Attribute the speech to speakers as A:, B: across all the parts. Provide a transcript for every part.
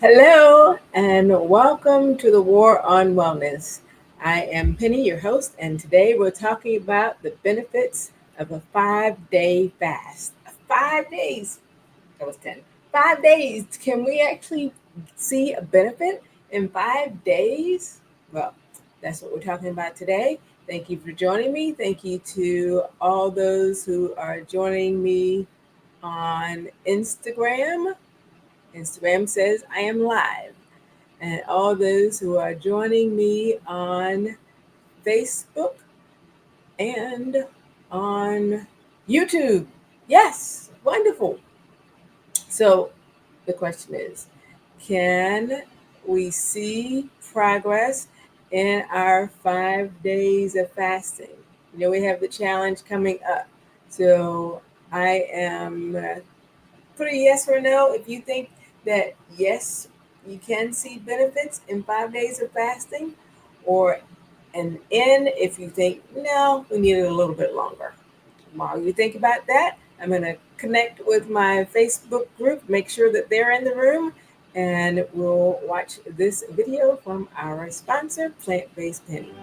A: Hello and welcome to the War on Wellness. I am Penny, your host, and today we're talking about the benefits of a 5 day fast. 5 days, that was 10. 5 days, can we actually see a benefit in 5 days? Well, that's what we're talking about today. Thank you for joining me. Thank you to all those who are joining me on Instagram. Instagram says I am live, and all those who are joining me on Facebook and on YouTube. Yes, wonderful. So the question is, can we see progress in our 5 days of fasting? We have the challenge coming up. So I am put a yes or no if you think that yes, you can see benefits in 5 days of fasting, or an N if you think no, we need it a little bit longer. While you think about that, I'm going to connect with my Facebook group, make sure that they're in the room, and we'll watch this video from our sponsor, Plant Based Penny.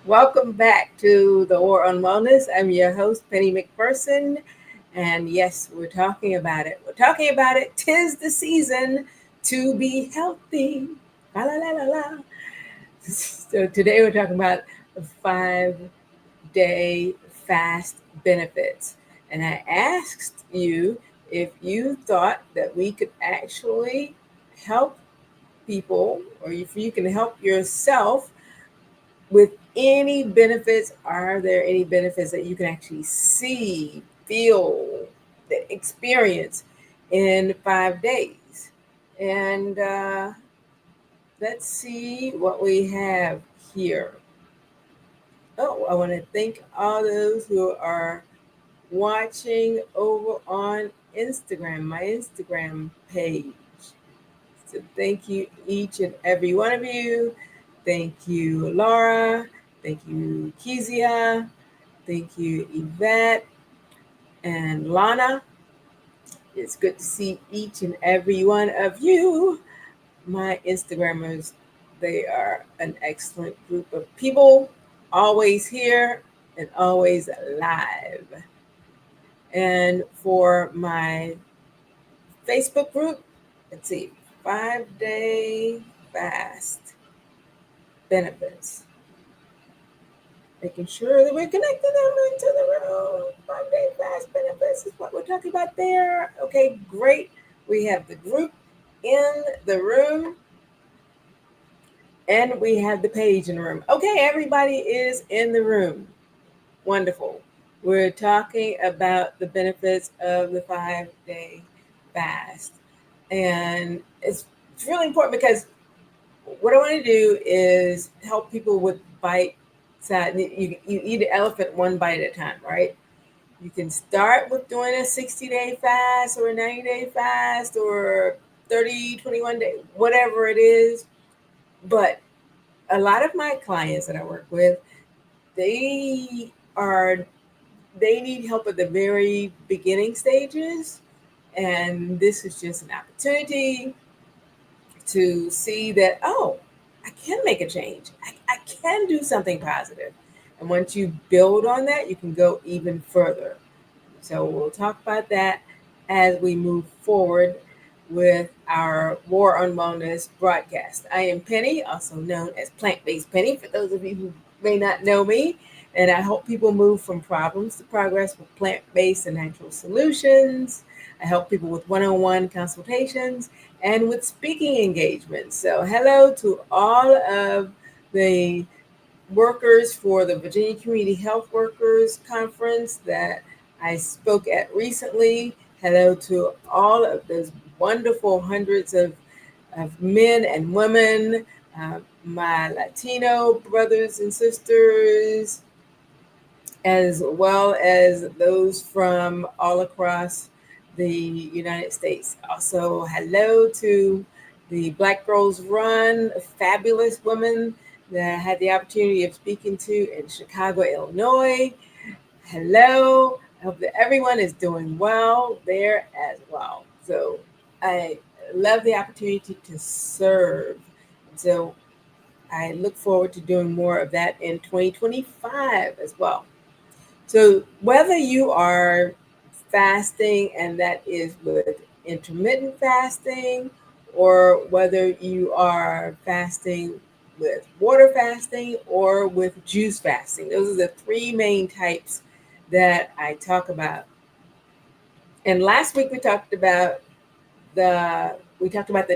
A: Welcome back to the War on Wellness. I'm your host, Penny McPherson. And yes, we're talking about it. We're talking about it. Tis the season to be healthy. La la la la la. So today we're talking about the 5 day fast benefits. And I asked you if you thought that we could actually help people, or if you can help yourself with any benefits. Are there any benefits that you can actually see, feel, experience in 5 days? And let's see what we have here. Oh, I want to thank all those who are watching over on Instagram, my Instagram page. So thank you, each and every one of you. Thank you, Laura. Thank you, Kezia. Thank you, Yvette and Lana. It's good to see each and every one of you. My Instagrammers, they are an excellent group of people, always here and always live. And for my Facebook group, let's see, 5 day fast benefits. Making sure that we're connecting them into the room. 5 day fast benefits is what we're talking about there. Okay, great. We have the group in the room, and we have the page in the room. Okay, everybody is in the room. Wonderful. We're talking about the benefits of the 5 day fast. And it's really important because what I want to do is help people with bite size. You eat an elephant one bite at a time, right? You can start with doing a 60-day fast or a 90-day fast or 30, 21 day, whatever it is. But a lot of my clients that I work with, they are they need help at the very beginning stages. And this is just an opportunity to see that, oh, I can make a change. I can do something positive. And once you build on that, you can go even further. So we'll talk about that as we move forward with our War on Wellness broadcast. I am Penny, also known as Plant Based Penny, for those of you who may not know me. And I help people move from problems to progress with plant-based and natural solutions. I help people with one-on-one consultations and with speaking engagements. So hello to all of the workers for the Virginia Community Health Workers Conference that I spoke at recently. Hello to all of those wonderful hundreds of men and women, my Latino brothers and sisters, as well as those from all across the United States. Also, hello to the Black Girls Run, fabulous women that I had the opportunity of speaking to in Chicago, Illinois. Hello. I hope that everyone is doing well there as well. So I love the opportunity to serve. So I look forward to doing more of that in 2025 as well. So whether you are fasting, and that is with intermittent fasting, or whether you are fasting with water fasting or with juice fasting, those are the three main types that I talk about. And last week we talked about the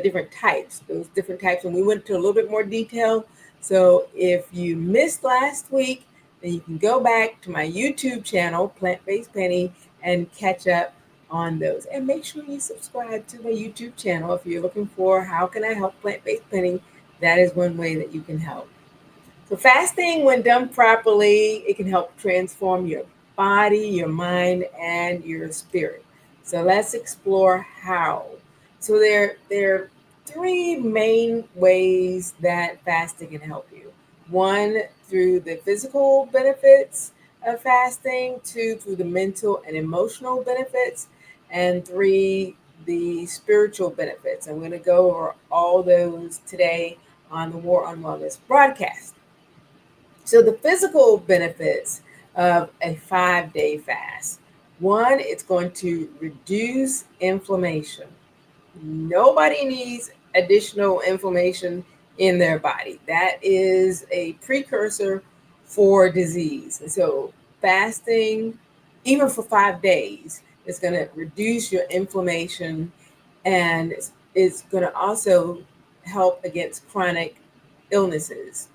A: different types, those different types, and we went into a little bit more detail. So if you missed last week, then you can go back to my YouTube channel, Plant Based Penny, and catch up on those. And make sure you subscribe to my YouTube channel if you're looking for how can I help Plant Based Penny. That is one way that you can help. So fasting, when done properly, it can help transform your body, your mind, and your spirit. So let's explore how. So there are three main ways that fasting can help you. One, through the physical benefits of fasting. Two, through the mental and emotional benefits. And three, the spiritual benefits. I'm going to go over all those today on the War on Wellness broadcast. So the physical benefits of a 5-day fast. One, it's going to reduce inflammation. Nobody needs additional inflammation in their body. That is a precursor for disease. And so fasting, even for 5 days, is going to reduce your inflammation, and it's going to also help against chronic illnesses.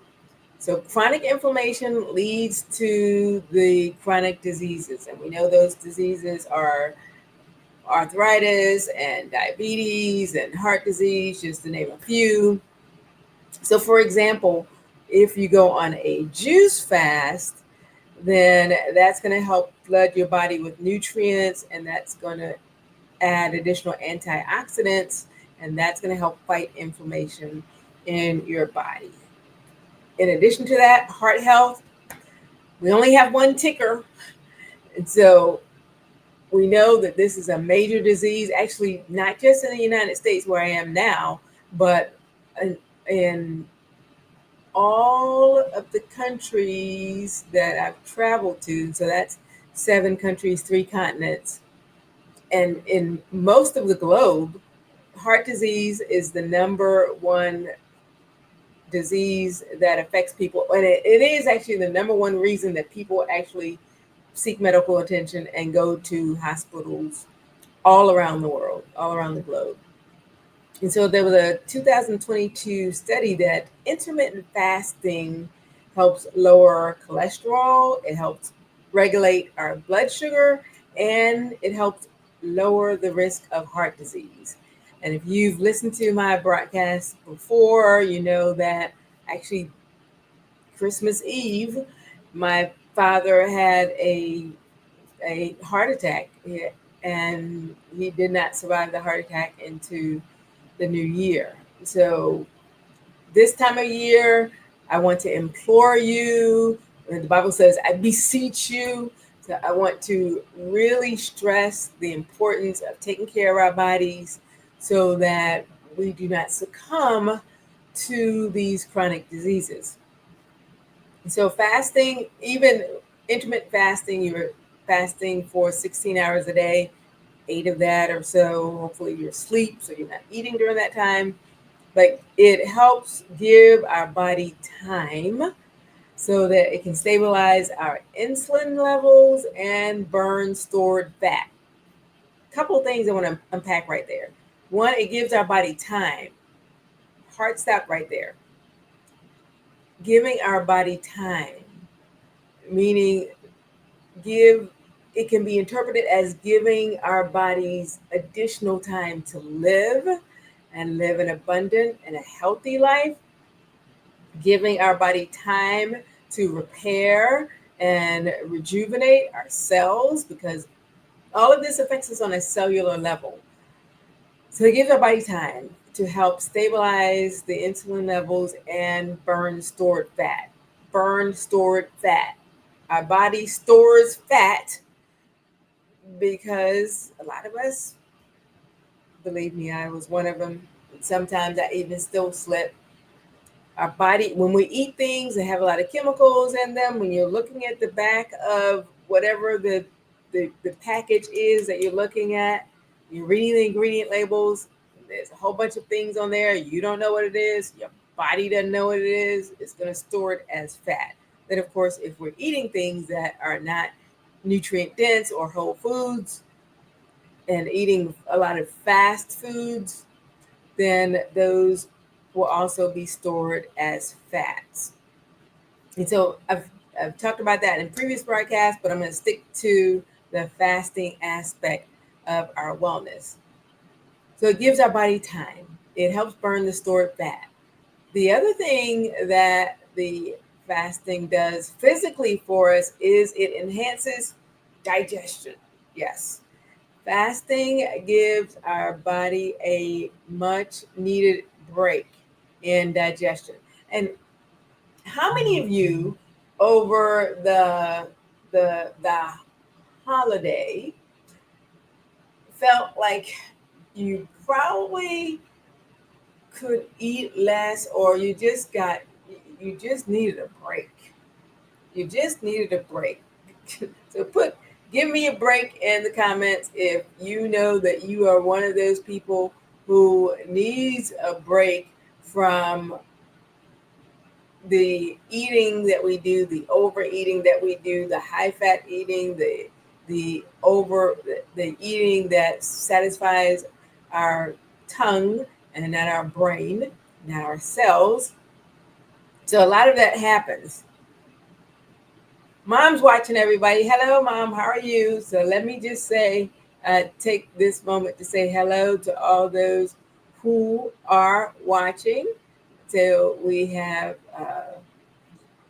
A: So chronic inflammation leads to the chronic diseases, and we know those diseases are arthritis and diabetes and heart disease, just to name a few. So for example, if you go on a juice fast, then that's going to help flood your body with nutrients, and that's going to add additional antioxidants, and that's going to help fight inflammation in your body. In addition to that, heart health, we only have one ticker. And so we know that this is a major disease, actually, not just in the United States where I am now, but in all of the countries that I've traveled to. So that's 7 countries, 3 continents. And in most of the globe, heart disease is the number one disease that affects people. And it is actually the number one reason that people actually seek medical attention and go to hospitals all around the world, all around the globe. And so there was a 2022 study that intermittent fasting helps lower cholesterol, it helps regulate our blood sugar, and it helps lower the risk of heart disease. And if you've listened to my broadcast before, you know that actually Christmas Eve, my father had a heart attack, and he did not survive the heart attack into the new year. So this time of year, I want to implore you, and the Bible says, I beseech you. So I want to really stress the importance of taking care of our bodies so that we do not succumb to these chronic diseases. So fasting, even intermittent fasting, you're fasting for 16 hours a day, 8 of that or so, hopefully you're asleep, so you're not eating during that time. But it helps give our body time so that it can stabilize our insulin levels and burn stored fat. Couple things I want to unpack right there. One, it gives our body time. Hard stop right there. Giving our body time, meaning give it can be interpreted as giving our bodies additional time to live and live an abundant and a healthy life, giving our body time to repair and rejuvenate our cells, because all of this affects us on a cellular level. So it gives our body time to help stabilize the insulin levels and burn stored fat. Burn stored fat. Our body stores fat because a lot of us, believe me, I was one of them. Sometimes I even still slip. Our body, when we eat things that have a lot of chemicals in them, when you're looking at the back of whatever the package is that you're looking at, you're reading the ingredient labels, there's a whole bunch of things on there. You don't know what it is. Your body doesn't know what it is. It's going to store it as fat. Then, of course, if we're eating things that are not nutrient dense or whole foods and eating a lot of fast foods, then those will also be stored as fats. And so I've talked about that in previous broadcasts, but I'm going to stick to the fasting aspect of our wellness. So it gives our body time. It helps burn the stored fat. The other thing that the fasting does physically for us is it enhances digestion. Yes. Fasting gives our body a much needed break in digestion. And how many of you over the holiday felt like you probably could eat less, or you just needed a break? You just needed a break. So give me a break in the comments if you know that you are one of those people who needs a break from the eating that we do, the overeating that we do, the high fat eating, the eating that satisfies our tongue and not our brain, not our cells. So a lot of that happens. Mom's watching, everybody. Hello, Mom. How are you? So let me just say, take this moment to say hello to all those who are watching. So we have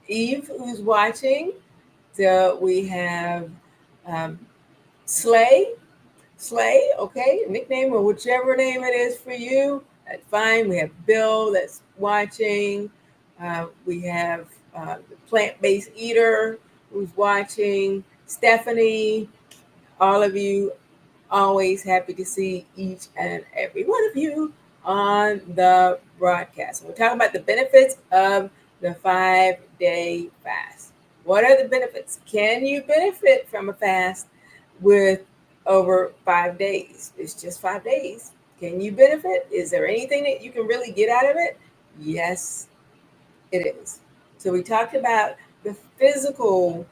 A: Eve who's watching. So we have um, Slay. Slay, okay, nickname or whichever name it is for you. That's fine. We have Bill that's watching. We have the plant-based eater who's watching. Stephanie, all of you, always happy to see each and every one of you on the broadcast. We're talking about the benefits of the 5-day fast. What are the benefits? Can you benefit from a fast with over 5 days? It's just 5 days. Can you benefit? Is there anything that you can really get out of it? Yes, it is. So we talked about the physical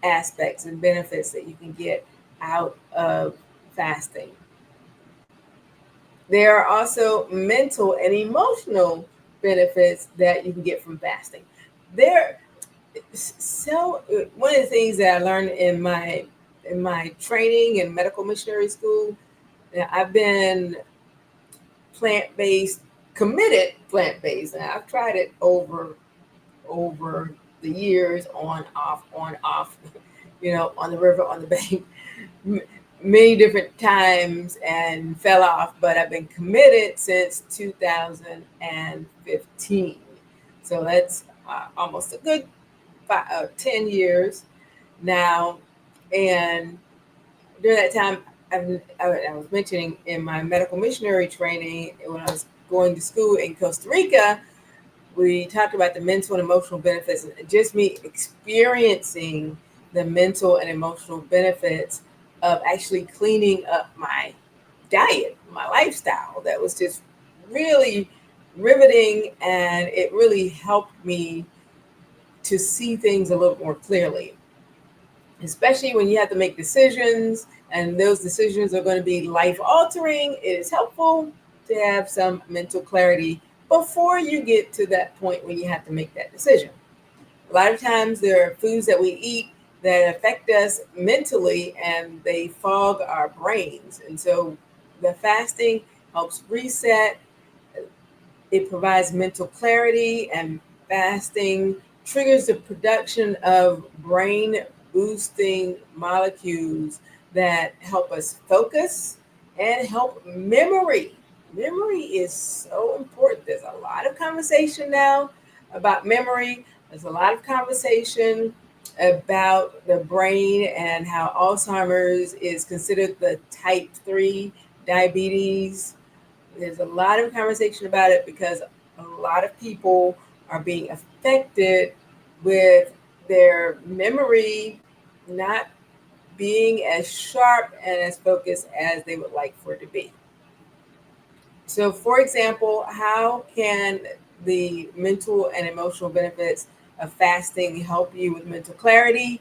A: aspects and benefits that you can get out of fasting. There are also mental and emotional benefits that you can get from fasting. There, so one of the things that I learned in my training in medical missionary school, I've been plant based, committed plant based, and I've tried it over the years, on off, on the river, on the bank, many different times, and fell off, but I've been committed since 2015. So that's almost a good 10 years now. And during that time, I was mentioning in my medical missionary training, when I was going to school in Costa Rica, we talked about the mental and emotional benefits, and just me experiencing the mental and emotional benefits of actually cleaning up my diet, my lifestyle. That was just really riveting, and it really helped me to see things a little more clearly, especially when you have to make decisions and those decisions are going to be life altering. It is helpful to have some mental clarity before you get to that point when you have to make that decision. A lot of times there are foods that we eat that affect us mentally and they fog our brains. And so the fasting helps reset, it provides mental clarity, and fasting triggers the production of brain boosting molecules that help us focus and help memory. Memory is so important. There's a lot of conversation now about memory. There's a lot of conversation about the brain and how Alzheimer's is considered the type 3 diabetes. There's a lot of conversation about it because a lot of people are being affected with their memory not being as sharp and as focused as they would like for it to be. So, for example, how can the mental and emotional benefits of fasting help you with mental clarity?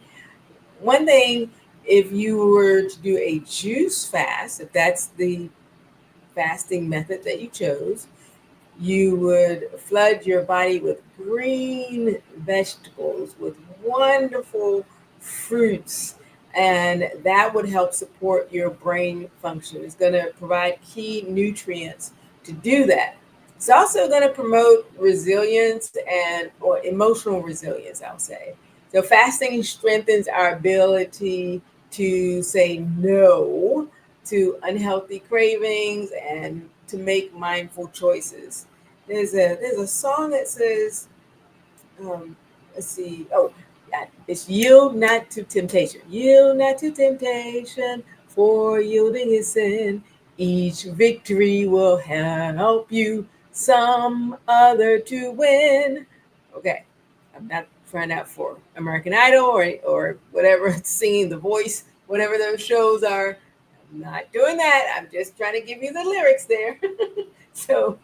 A: One thing, if you were to do a juice fast, if that's the fasting method that you chose, you would flood your body with green vegetables, with wonderful fruits, and that would help support your brain function. It's going to provide key nutrients to do that. It's also going to promote resilience and or emotional resilience, I'll say. So fasting strengthens our ability to say no to unhealthy cravings and to make mindful choices. There's a song that says, let's see, oh, yeah, it's yield not to temptation. Yield not to temptation, for yielding is sin. Each victory will help you some other to win. Okay, I'm not trying out for American Idol or whatever, singing The Voice, whatever those shows are. I'm not doing that. I'm just trying to give you the lyrics there. So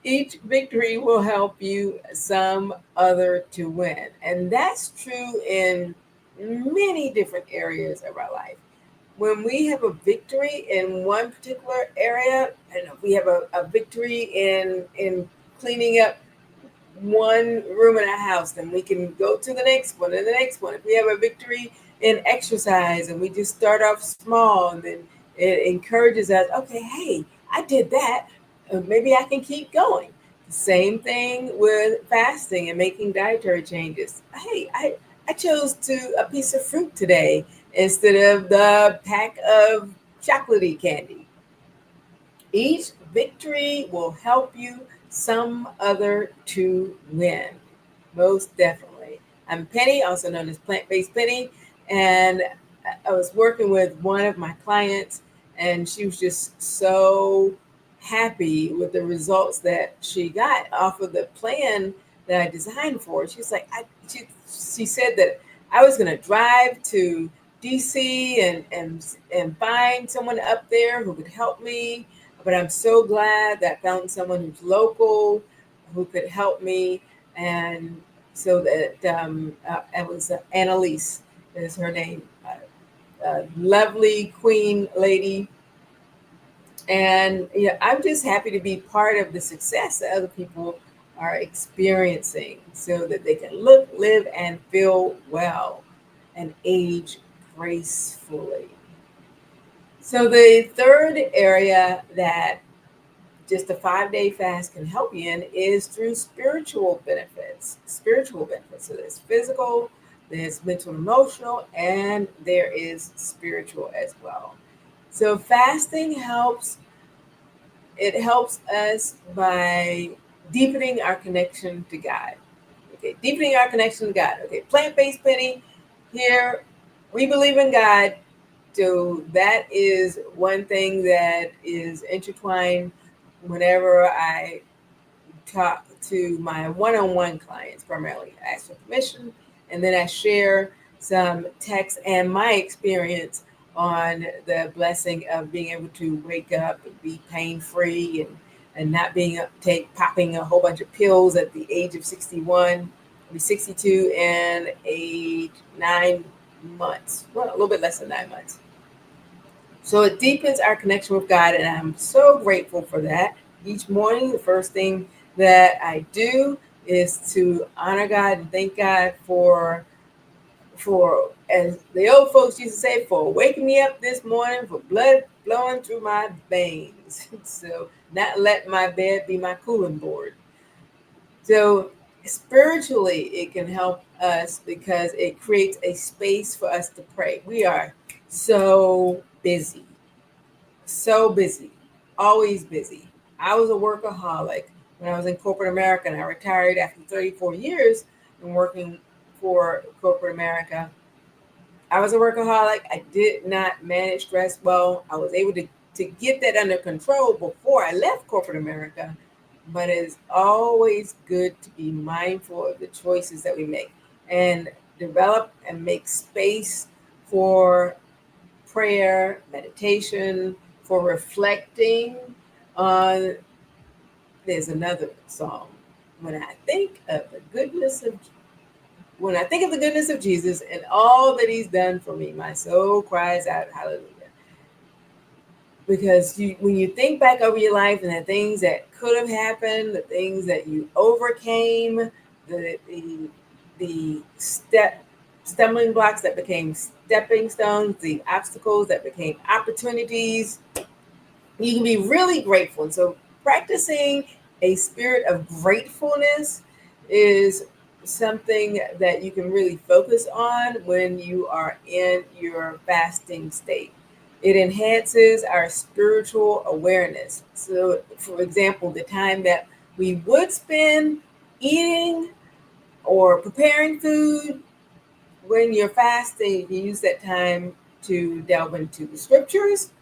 A: each victory will help you some other to win. And that's true in many different areas of our life. When we have a victory in one particular area, and if we have a victory in cleaning up one room in our house, then we can go to the next one and the next one. If we have a victory in exercise and we just start off small, and then it encourages us, okay, hey, I did that. Maybe I can keep going. Same thing with fasting and making dietary changes. Hey, I chose a piece of fruit today instead of the pack of chocolatey candy. Each victory will help you some other to win. Most definitely. I'm Penny, also known as Plant-Based Penny, and I was working with one of my clients, and she was just so happy with the results that she got off of the plan that I designed for her. She was like, she said that I was going to drive to DC and find someone up there who could help me, but I'm so glad that I found someone who's local who could help me. And so that it was Annalise is her name, lovely queen lady. And I'm just happy to be part of the success that other people are experiencing so that they can look, live, and feel well and age gracefully. So the third area that just a 5-day fast can help you in is through spiritual benefits. Spiritual benefits. So there's physical, there's mental, emotional, and there is spiritual as well. So fasting helps. It helps us by deepening our connection to God. Okay, deepening our connection to God. Okay, Plant-Based Penny, here we believe in God. So that is one thing that is intertwined whenever I talk to my one-on-one clients. Primarily I ask for permission, and then I share some text and my experience on the blessing of being able to wake up and be pain-free and not being popping a whole bunch of pills at the age of 61, be 62 and 9 months. Well, a little bit less than 9 months. So it deepens our connection with God, and I'm so grateful for that. Each morning, the first thing that I do is to honor God and thank God for, as the old folks used to say, for waking me up this morning, for blood flowing through my veins. So not let my bed be my cooling board. So spiritually, it can help us because it creates a space for us to pray. We are so busy, always busy. I was a workaholic when I was in corporate America, and I retired after 34 years and working for corporate America. I was a workaholic. I did not manage stress well. I was able to get that under control before I left corporate America. But it's always good to be mindful of the choices that we make and develop and make space for prayer, meditation, for reflecting on. There's another song. When I think of the goodness of when I think of the goodness of Jesus and all that he's done for me, my soul cries out, hallelujah. Because when you think back over your life and the things that could have happened, the things that you overcame, the stumbling blocks that became stepping stones, the obstacles that became opportunities, you can be really grateful. And so practicing a spirit of gratefulness is something that you can really focus on when you are in your fasting state. It enhances our spiritual awareness. So, for example, the time that we would spend eating or preparing food, when you're fasting, you can use that time to delve into the scriptures.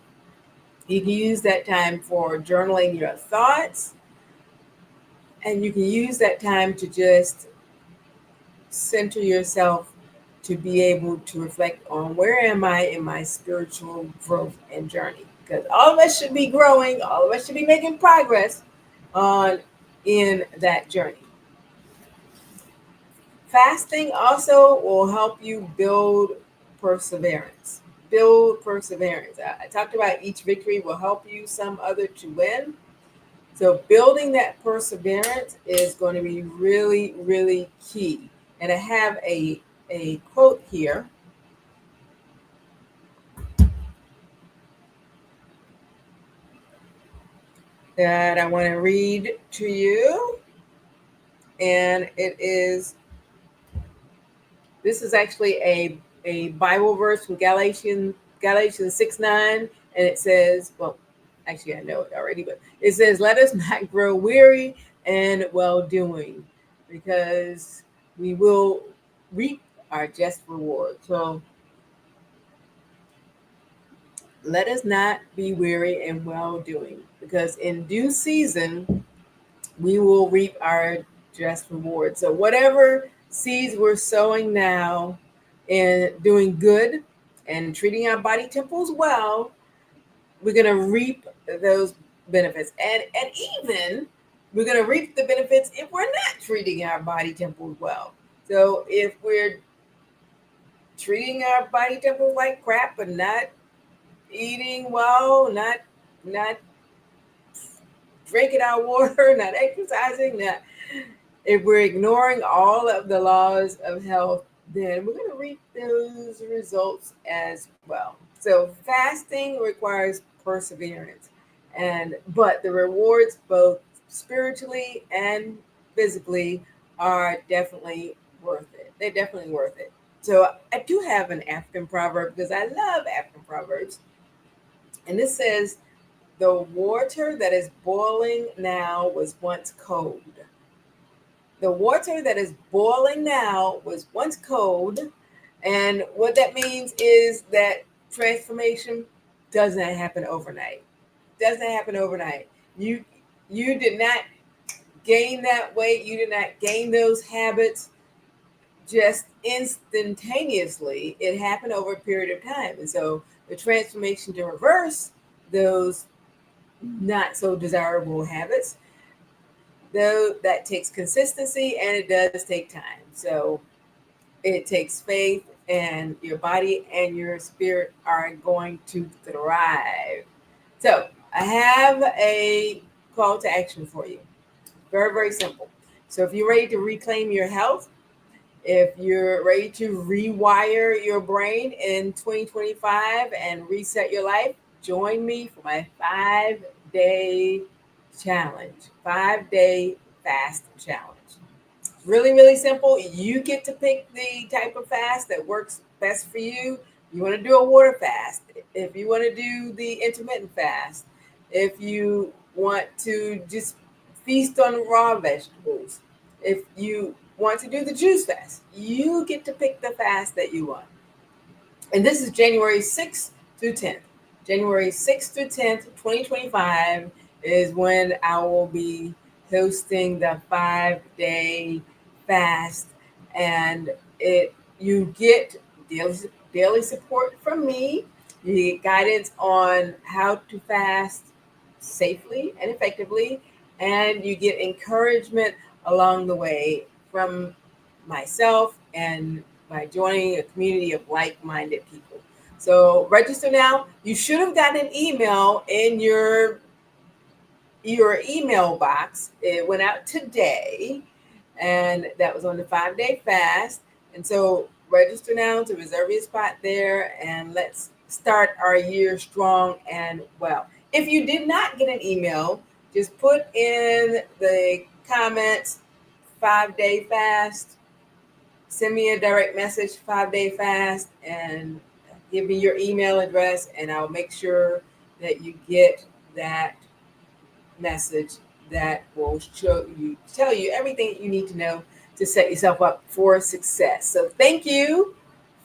A: You can use that time for journaling your thoughts, and you can use that time to just center yourself to be able to reflect on where am I in my spiritual growth and journey. Because all of us should be growing, all of us should be making progress on in that journey. Fasting also will help you build perseverance. Build perseverance. I talked about each victory will help you some other to win. So building that perseverance is going to be really, really key. And I have a quote here that I want to read to you. And this is actually a Bible verse from Galatians 6:9. And it says, well, actually I know it already, but it says, let us not grow weary and well doing, because we will reap our just reward. So let us not be weary and well doing, because in due season we will reap our just reward. So whatever seeds we're sowing now in doing good and treating our body temples well, we're going to reap those benefits. And even we're going to reap the benefits if we're not treating our body temples well. So if we're treating our body temples like crap and not eating well, not drinking our water, not exercising, if we're ignoring all of the laws of health, then we're going to reap those results as well. So fasting requires perseverance, but the rewards, both spiritually and physically, are definitely worth it. They're definitely worth it. So I do have an African proverb because I love African proverbs, and this says, "The water that is boiling now was once cold." The water that is boiling now was once cold. And what that means is that transformation doesn't happen overnight. Doesn't happen overnight. You did not gain that weight. You did not gain those habits just instantaneously. It happened over a period of time. And so the transformation to reverse those not so desirable habits though that takes consistency and it does take time. So it takes faith, and your body and your spirit are going to thrive. So I have a call to action for you. Very, very simple. So if you're ready to reclaim your health, if you're ready to rewire your brain in 2025 and reset your life, join me for my 5 day challenge, 5 day fast challenge. Really, really simple. You get to pick the type of fast that works best for you. You want to do a water fast, if you want to do the intermittent fast, if you want to just feast on raw vegetables, if you want to do the juice fast, you get to pick the fast that you want. And this is January 6th through 10th. January 6th through 10th, 2025 is when I will be hosting the 5 day fast. And you get daily support from me. You get guidance on how to fast safely and effectively. And you get encouragement along the way from myself and by joining a community of like-minded people. So register now. You should have gotten an email in your email box. It went out today, and that was on the 5 day fast. And so register now to reserve your spot there, and let's start our year strong and well. If you did not get an email, just put in the comments 5 day fast, send me a direct message, 5 day fast, and give me your email address, and I'll make sure that you get that message that will tell you everything you need to know to set yourself up for success. So thank you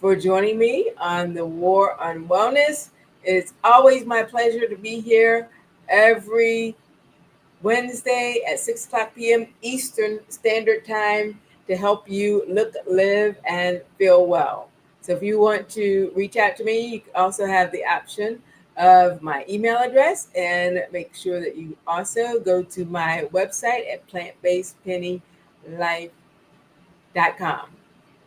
A: for joining me on the War on Wellness. It's always my pleasure to be here every Wednesday at 6 o'clock p.m. Eastern Standard Time to help you look, live, and feel well. So if you want to reach out to me, you also have the option of my email address, and make sure that you also go to my website at plantbasedpennylife.com.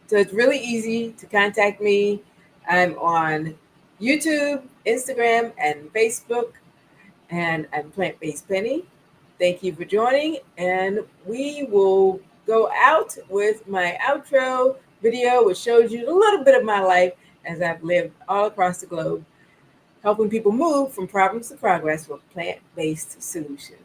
A: So it's really easy to contact me. I'm on YouTube, Instagram, and Facebook, and I'm Plant Based Penny. Thank you for joining, and we will go out with my outro video, which shows you a little bit of my life as I've lived all across the globe, helping people move from problems to progress with plant-based solutions.